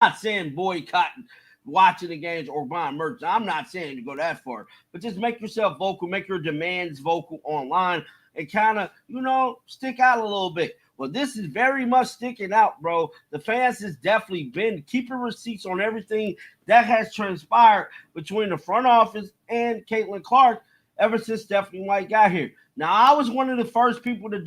Not saying boycotting watching the games or buying merch. I'm not saying to go that far, but just make yourself vocal, make your demands vocal online, and kind of, stick out a little bit. Well, this is very much sticking out, bro. The fans has definitely been keeping receipts on everything that has transpired between the front office and Caitlin Clark ever since Stephanie White got here. Now, I was one of the first people to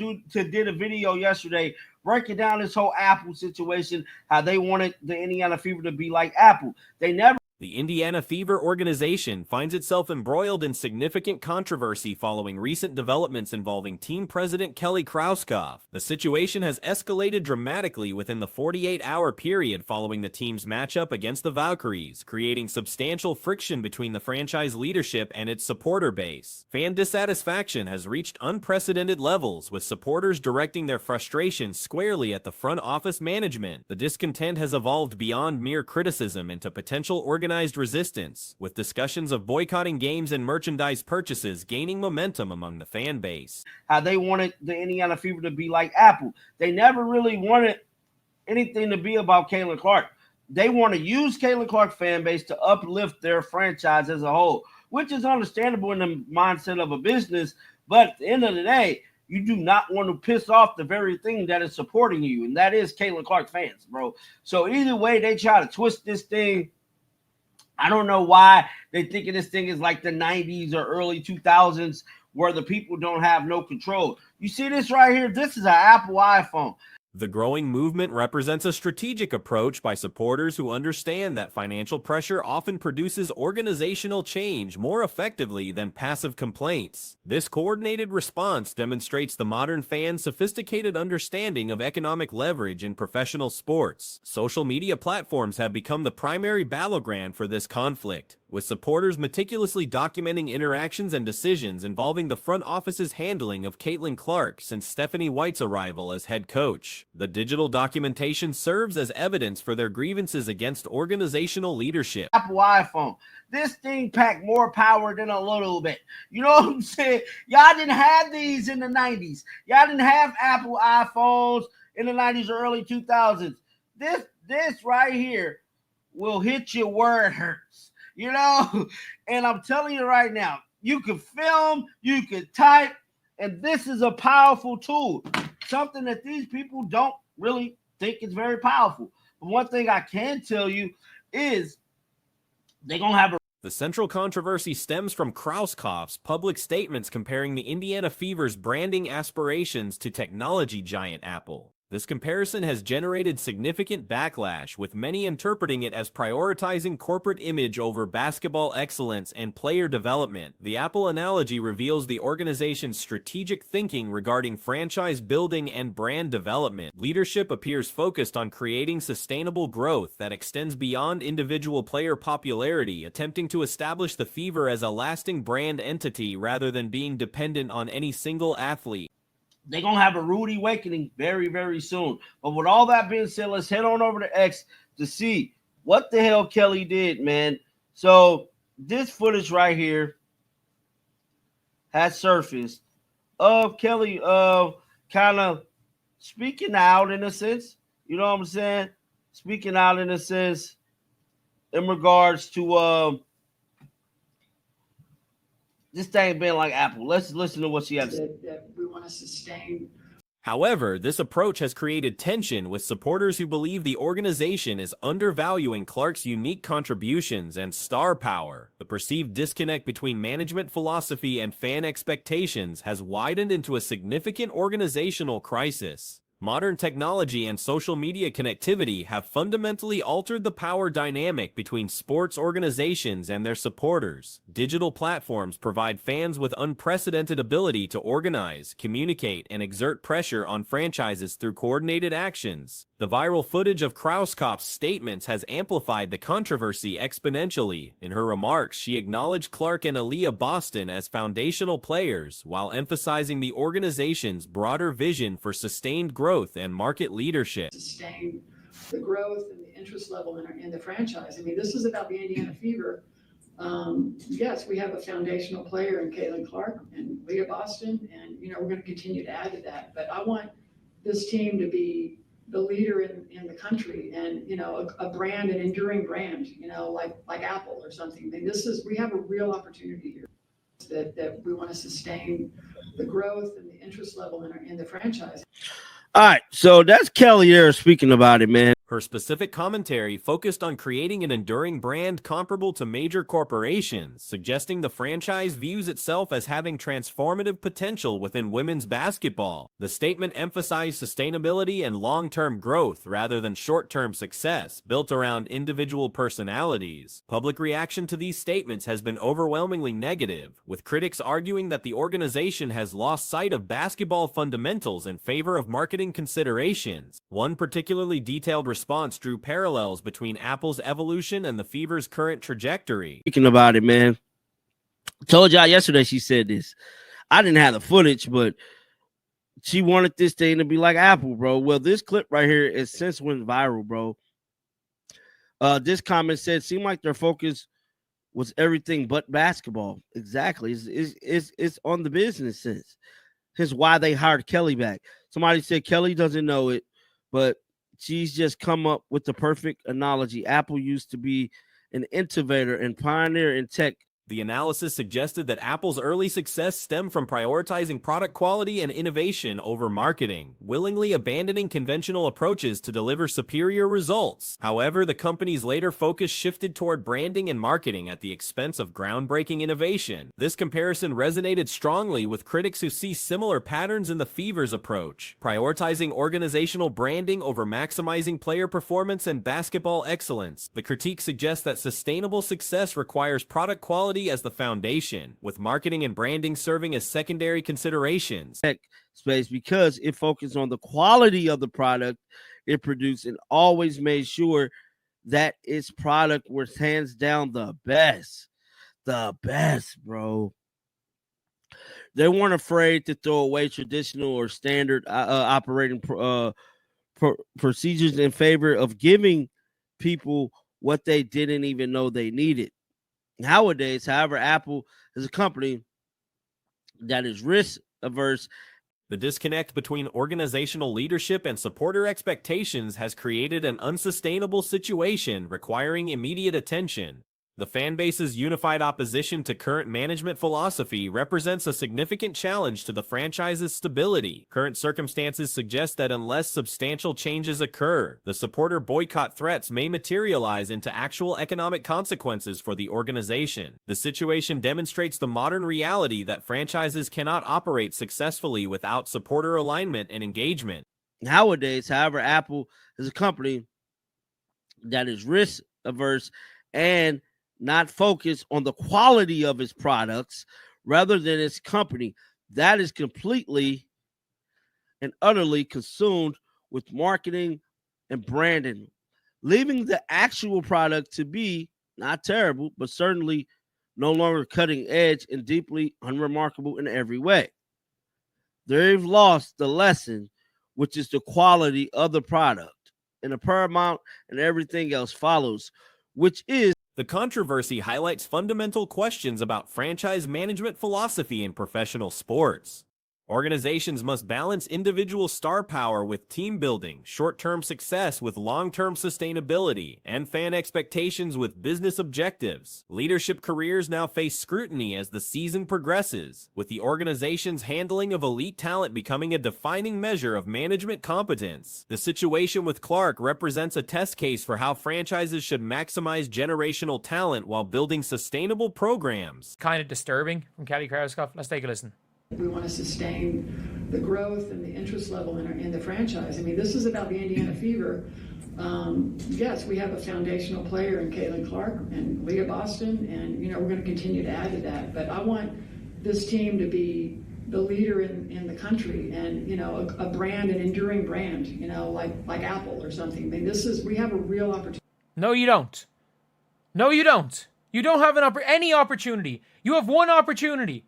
did a video yesterday breaking down this whole Apple situation, how they wanted the Indiana Fever to be like Apple. They never. The Indiana Fever organization finds itself embroiled in significant controversy following recent developments involving team president Kelly Krauskopf. The situation has escalated dramatically within the 48-hour period following the team's matchup against the Valkyries, creating substantial friction between the franchise leadership and its supporter base. Fan dissatisfaction has reached unprecedented levels, with supporters directing their frustration squarely at the front office management. The discontent has evolved beyond mere criticism into potential organized resistance, with discussions of boycotting games and merchandise purchases gaining momentum among the fan base. How they wanted the Indiana Fever to be like Apple. They never really wanted anything to be about Caitlin Clark. They want to use Caitlin Clark fan base to uplift their franchise as a whole, which is understandable in the mindset of a business. But at the end of the day, you do not want to piss off the very thing that is supporting you, and that is Caitlin Clark fans, bro. So either way, they try to twist this thing. I don't know why they thinking this thing is like the 90s or early 2000s where the people don't have no control. You see this right here? This is an Apple iPhone. The growing movement represents a strategic approach by supporters who understand that financial pressure often produces organizational change more effectively than passive complaints. This coordinated response demonstrates the modern fan's sophisticated understanding of economic leverage in professional sports. Social media platforms have become the primary battleground for this conflict, with supporters meticulously documenting interactions and decisions involving the front office's handling of Caitlin Clark since Stephanie White's arrival as head coach. The digital documentation serves as evidence for their grievances against organizational leadership. Apple iPhone. This thing packed more power than a little bit. You know what I'm saying? Y'all didn't have these in the 90s. Y'all didn't have Apple iPhones in the 90s or early 2000s. This right here will hit you where it hurts. And I'm telling you right now, you can film, you can type, and this is a powerful tool. Something that these people don't really think is very powerful. But one thing I can tell you is they're going to have a. The central controversy stems from Krauskopf's public statements comparing the Indiana Fever's branding aspirations to technology giant Apple. This comparison has generated significant backlash, with many interpreting it as prioritizing corporate image over basketball excellence and player development. The Apple analogy reveals the organization's strategic thinking regarding franchise building and brand development. Leadership appears focused on creating sustainable growth that extends beyond individual player popularity, attempting to establish the Fever as a lasting brand entity rather than being dependent on any single athlete. They're going to have a rude awakening very, very soon. But with all that being said, let's head on over to X to see what the hell Kelly did, man. So this footage right here has surfaced of Kelly kind of speaking out in a sense. You know what I'm saying? Speaking out in a sense in regards to this thing being like Apple. Let's listen to what she has to say. That we want to sustain. However, this approach has created tension with supporters who believe the organization is undervaluing Clark's unique contributions and star power. The perceived disconnect between management philosophy and fan expectations has widened into a significant organizational crisis. Modern technology and social media connectivity have fundamentally altered the power dynamic between sports organizations and their supporters. Digital platforms provide fans with unprecedented ability to organize, communicate, and exert pressure on franchises through coordinated actions. The viral footage of Krauskopf's statements has amplified the controversy exponentially. In her remarks, she acknowledged Clark and Aaliyah Boston as foundational players, while emphasizing the organization's broader vision for sustained growth and market leadership. Sustain the growth and the interest level in the franchise. I mean, this is about the Indiana Fever. Yes, we have a foundational player in Caitlin Clark and Leah Boston, and we're going to continue to add to that. But I want this team to be the leader in the country, and a brand, an enduring brand, like Apple or something. I mean, we have a real opportunity here that we want to sustain the growth and the interest level in the franchise. All right, so that's Kelly there speaking about it, man. Her specific commentary focused on creating an enduring brand comparable to major corporations, suggesting the franchise views itself as having transformative potential within women's basketball. The statement emphasized sustainability and long-term growth rather than short-term success, built around individual personalities. Public reaction to these statements has been overwhelmingly negative, with critics arguing that the organization has lost sight of basketball fundamentals in favor of marketing considerations. One particularly detailed response drew parallels between Apple's evolution and the Fever's current trajectory. Speaking about it, man. Told y'all yesterday she said this. I didn't have the footage, but she wanted this thing to be like Apple, bro. Well, this clip right here has since went viral, bro. This comment said, seemed like their focus was everything but basketball. Exactly. It's on the business sense. Here's why they hired Kelly back. Somebody said Kelly doesn't know it, but she's just come up with the perfect analogy. Apple used to be an innovator and pioneer in tech. The analysis suggested that Apple's early success stemmed from prioritizing product quality and innovation over marketing, willingly abandoning conventional approaches to deliver superior results. However, the company's later focus shifted toward branding and marketing at the expense of groundbreaking innovation. This comparison resonated strongly with critics who see similar patterns in the Fever's approach, prioritizing organizational branding over maximizing player performance and basketball excellence. The critique suggests that sustainable success requires product quality as the foundation, with marketing and branding serving as secondary considerations. Tech space, because it focused on the quality of the product it produced and always made sure that its product was hands down the best. The best, bro. They weren't afraid to throw away traditional or standard operating procedures in favor of giving people what they didn't even know they needed. Nowadays, however, Apple is a company that is risk averse. The disconnect between organizational leadership and supporter expectations has created an unsustainable situation requiring immediate attention. The fanbase's unified opposition to current management philosophy represents a significant challenge to the franchise's stability. Current circumstances suggest that unless substantial changes occur, the supporter boycott threats may materialize into actual economic consequences for the organization. The situation demonstrates the modern reality that franchises cannot operate successfully without supporter alignment and engagement. Nowadays, however, Apple is a company that is risk averse and not focused on the quality of its products rather than its company that is completely and utterly consumed with marketing and branding, leaving the actual product to be not terrible, but certainly no longer cutting edge and deeply unremarkable in every way. They've lost the lesson, which is the quality of the product, and the paramount and everything else follows, which is. The controversy highlights fundamental questions about franchise management philosophy in professional sports. Organizations must balance individual star power with team building, short-term success with long-term sustainability, and fan expectations with business objectives. Leadership careers now face scrutiny as the season progresses, with the organization's handling of elite talent becoming a defining measure of management competence. The situation with Clark represents a test case for how franchises should maximize generational talent while building sustainable programs. Kind of disturbing from Kelly Krauskopf. Let's take a listen. We want to sustain the growth and the interest level in the franchise. I mean, this is about the Indiana Fever. Yes, we have a foundational player in Caitlin Clark and Leah Boston, and we're going to continue to add to that. But I want this team to be the leader in the country, and a brand, an enduring brand, like Apple or something. I mean, we have a real opportunity. No, you don't. No, you don't. You don't have any opportunity. You have one opportunity.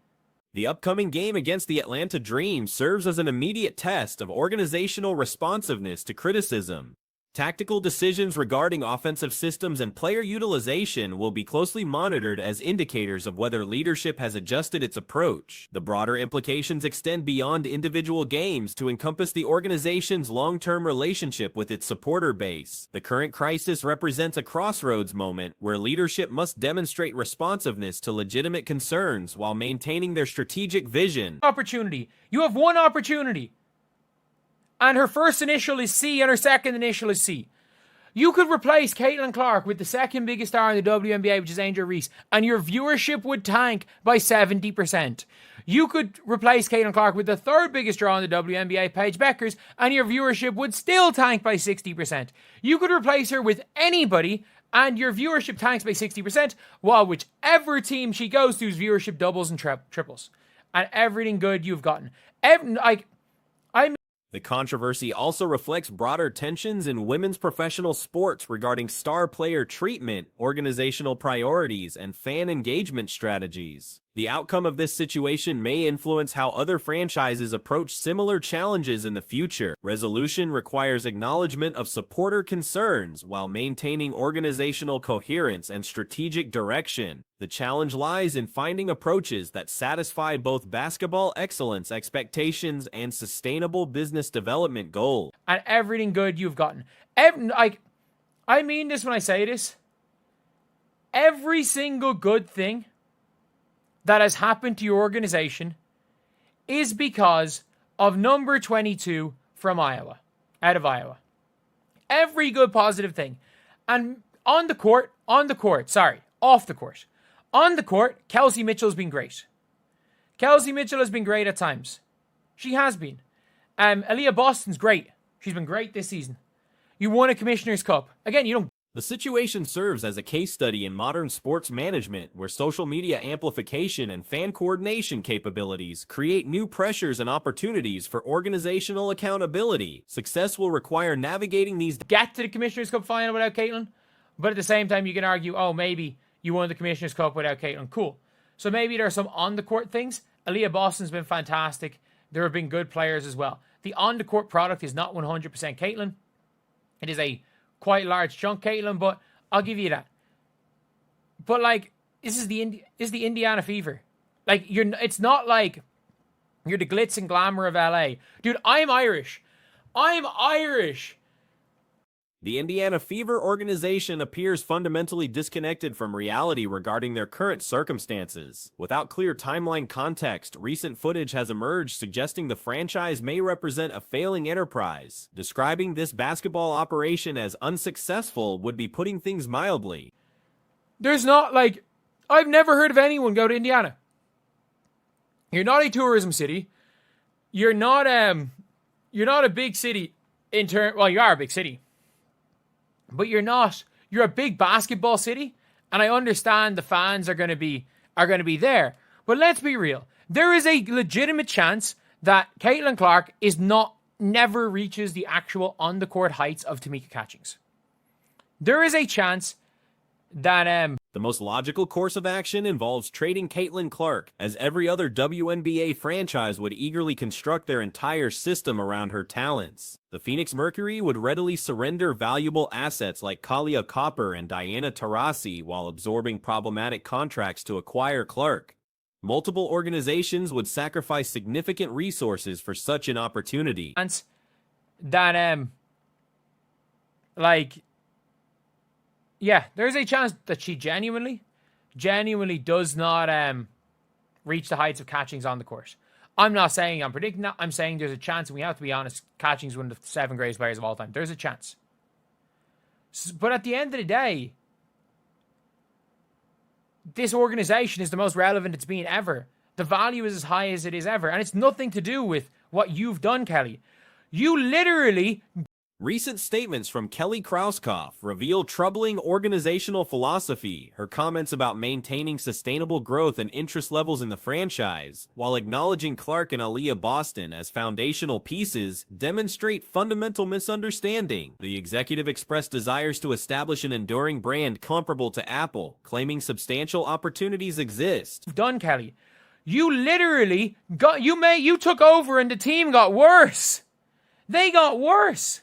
The upcoming game against the Atlanta Dream serves as an immediate test of organizational responsiveness to criticism. Tactical decisions regarding offensive systems and player utilization will be closely monitored as indicators of whether leadership has adjusted its approach. The broader implications extend beyond individual games to encompass the organization's long-term relationship with its supporter base. The current crisis represents a crossroads moment where leadership must demonstrate responsiveness to legitimate concerns while maintaining their strategic vision. Opportunity. You have one opportunity. And her first initial is C and her second initial is C. You could replace Caitlin Clark with the second biggest star in the WNBA, which is Angel Reese, and your viewership would tank by 70%. You could replace Caitlin Clark with the third biggest draw in the WNBA, Paige Beckers, and your viewership would still tank by 60%. You could replace her with anybody, and your viewership tanks by 60%, while whichever team she goes to's viewership doubles and triples. And everything good you've gotten. The controversy also reflects broader tensions in women's professional sports regarding star player treatment, organizational priorities, and fan engagement strategies. The outcome of this situation may influence how other franchises approach similar challenges in the future. Resolution requires acknowledgement of supporter concerns while maintaining organizational coherence and strategic direction. The challenge lies in finding approaches that satisfy both basketball excellence expectations and sustainable business development goals. And everything good you've gotten. I mean this when I say this. Every single good thing that has happened to your organization is because of number 22 from Iowa, out of Iowa. Every good positive thing. And off the court, on the court, Kelsey Mitchell's been great. Kelsey Mitchell has been great at times. She has been. Aaliyah Boston's great. She's been great this season. You won a Commissioner's Cup. Again, you don't. The situation serves as a case study in modern sports management where social media amplification and fan coordination capabilities create new pressures and opportunities for organizational accountability. Success will require navigating these. Get to the Commissioner's Cup final without Caitlin, but at the same time you can argue, oh, maybe you won the Commissioner's Cup without Caitlin. Cool. So maybe there are some on-the-court things. Aaliyah Boston's been fantastic. There have been good players as well. The on-the-court product is not 100% Caitlin. It is a quite large chunk, Caitlin, but I'll give you that. But this is the Indiana Fever. It's not like you're the glitz and glamour of LA. Dude, I'm Irish. The Indiana Fever organization appears fundamentally disconnected from reality regarding their current circumstances. Without clear timeline context, recent footage has emerged suggesting the franchise may represent a failing enterprise. Describing this basketball operation as unsuccessful would be putting things mildly. There's not I've never heard of anyone go to Indiana. You're not a tourism city. You're not a big city well, you are a big city. But you're not. You're a big basketball city, and I understand the fans are going to be there. But let's be real. There is a legitimate chance that Caitlin Clark never reaches the actual on-the-court heights of Tamika Catchings. There is a chance that the most logical course of action involves trading Caitlin Clark, as every other WNBA franchise would eagerly construct their entire system around her talents. The Phoenix Mercury would readily surrender valuable assets like Kalia Copper and Diana Taurasi while absorbing problematic contracts to acquire Clark. Multiple organizations would sacrifice significant resources for such an opportunity. There's a chance that she genuinely does not reach the heights of Catchings on the court. I'm not saying I'm predicting that. I'm saying there's a chance, and we have to be honest, Catchings is one of the 7 greatest players of all time. There's a chance. But at the end of the day, this organization is the most relevant it's been ever. The value is as high as it is ever. And it's nothing to do with what you've done, Kelly. You literally... Recent statements from Kelly Krauskopf reveal troubling organizational philosophy. Her comments about maintaining sustainable growth and interest levels in the franchise, while acknowledging Clark and Aaliyah Boston as foundational pieces, demonstrate fundamental misunderstanding. The executive expressed desires to establish an enduring brand comparable to Apple, claiming substantial opportunities exist. Done, Kelly. You literally you took over and the team got worse. They got worse.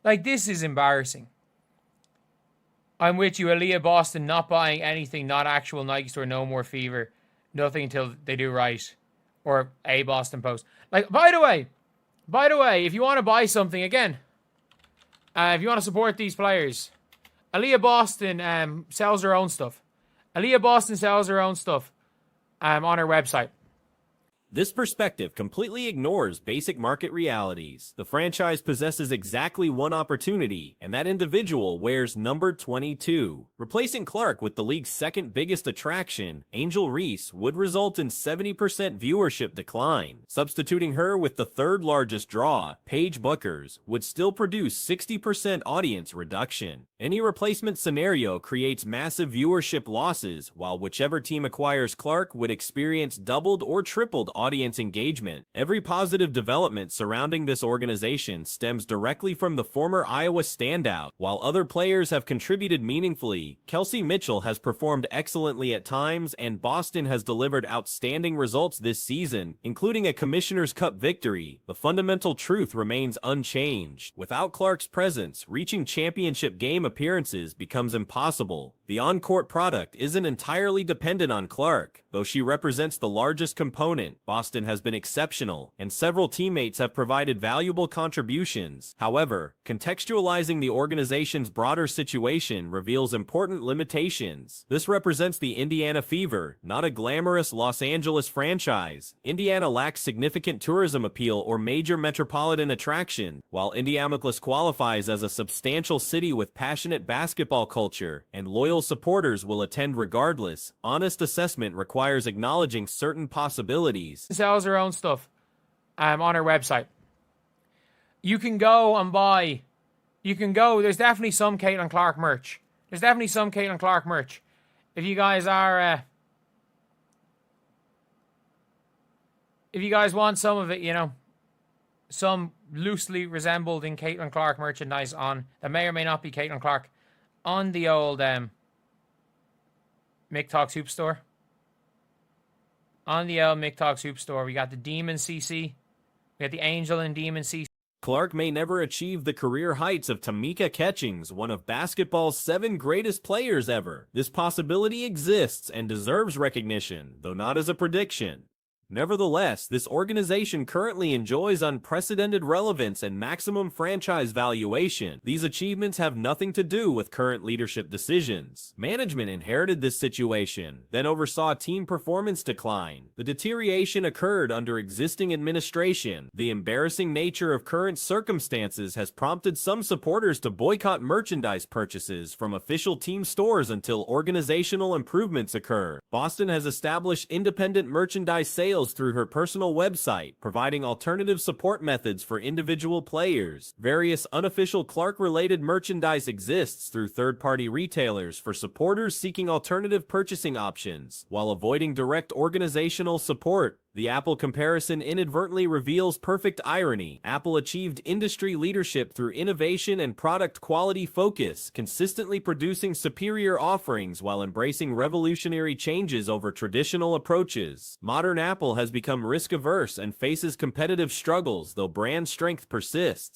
Like, this is embarrassing. I'm with you, Aaliyah Boston, not buying anything, not actual Nike store, no more fever. Nothing until they do right. Or a Boston Post. Like, by the way, if you want to buy something, again, if you want to support these players, Aaliyah Boston sells her own stuff. Aaliyah Boston sells her own stuff on her website. This perspective completely ignores basic market realities. The franchise possesses exactly one opportunity, and that individual wears number 22. Replacing Clark with the league's second biggest attraction, Angel Reese, would result in 70% viewership decline. Substituting her with the third largest draw, Paige Buckers, would still produce 60% audience reduction. Any replacement scenario creates massive viewership losses, while whichever team acquires Clark would experience doubled or tripled audience engagement. Every positive development surrounding this organization stems directly from the former Iowa standout. While other players have contributed meaningfully, Kelsey Mitchell has performed excellently at times, and Boston has delivered outstanding results this season, including a Commissioner's Cup victory. The fundamental truth remains unchanged. Without Clark's presence, reaching championship game appearances becomes impossible. The on-court product isn't entirely dependent on Clark. Though she represents the largest component, Boston has been exceptional, and several teammates have provided valuable contributions. However, contextualizing the organization's broader situation reveals important limitations. This represents the Indiana Fever, not a glamorous Los Angeles franchise. Indiana lacks significant tourism appeal or major metropolitan attraction, while Indianapolis qualifies as a substantial city with passionate basketball culture, and loyal supporters will attend regardless. Honest assessment requires acknowledging certain possibilities. Sells her own stuff on her website. You can go and buy. There's definitely some Caitlin Clark merch. If you guys are, if you guys want some of it, you know, some loosely resembled in Caitlin Clark merchandise on that may or may not be Caitlin Clark on the old Mick Talks Hoop Store. On the old Mick Talks Hoop Store, we got the Demon CC. We got the Angel and Demon CC. Clark may never achieve the career heights of Tamika Catchings, one of basketball's 7 greatest players ever. This possibility exists and deserves recognition, though not as a prediction. Nevertheless, this organization currently enjoys unprecedented relevance and maximum franchise valuation. These achievements have nothing to do with current leadership decisions. Management inherited this situation, then oversaw team performance decline. The deterioration occurred under existing administration. The embarrassing nature of current circumstances has prompted some supporters to boycott merchandise purchases from official team stores until organizational improvements occur. Boston has established independent merchandise sales through her personal website, providing alternative support methods for individual players. Various unofficial Clark-related merchandise exists through third-party retailers for supporters seeking alternative purchasing options. While avoiding direct organizational support, the Apple comparison inadvertently reveals perfect irony. Apple achieved industry leadership through innovation and product quality focus, consistently producing superior offerings while embracing revolutionary changes over traditional approaches. Modern Apple has become risk-averse and faces competitive struggles, though brand strength persists.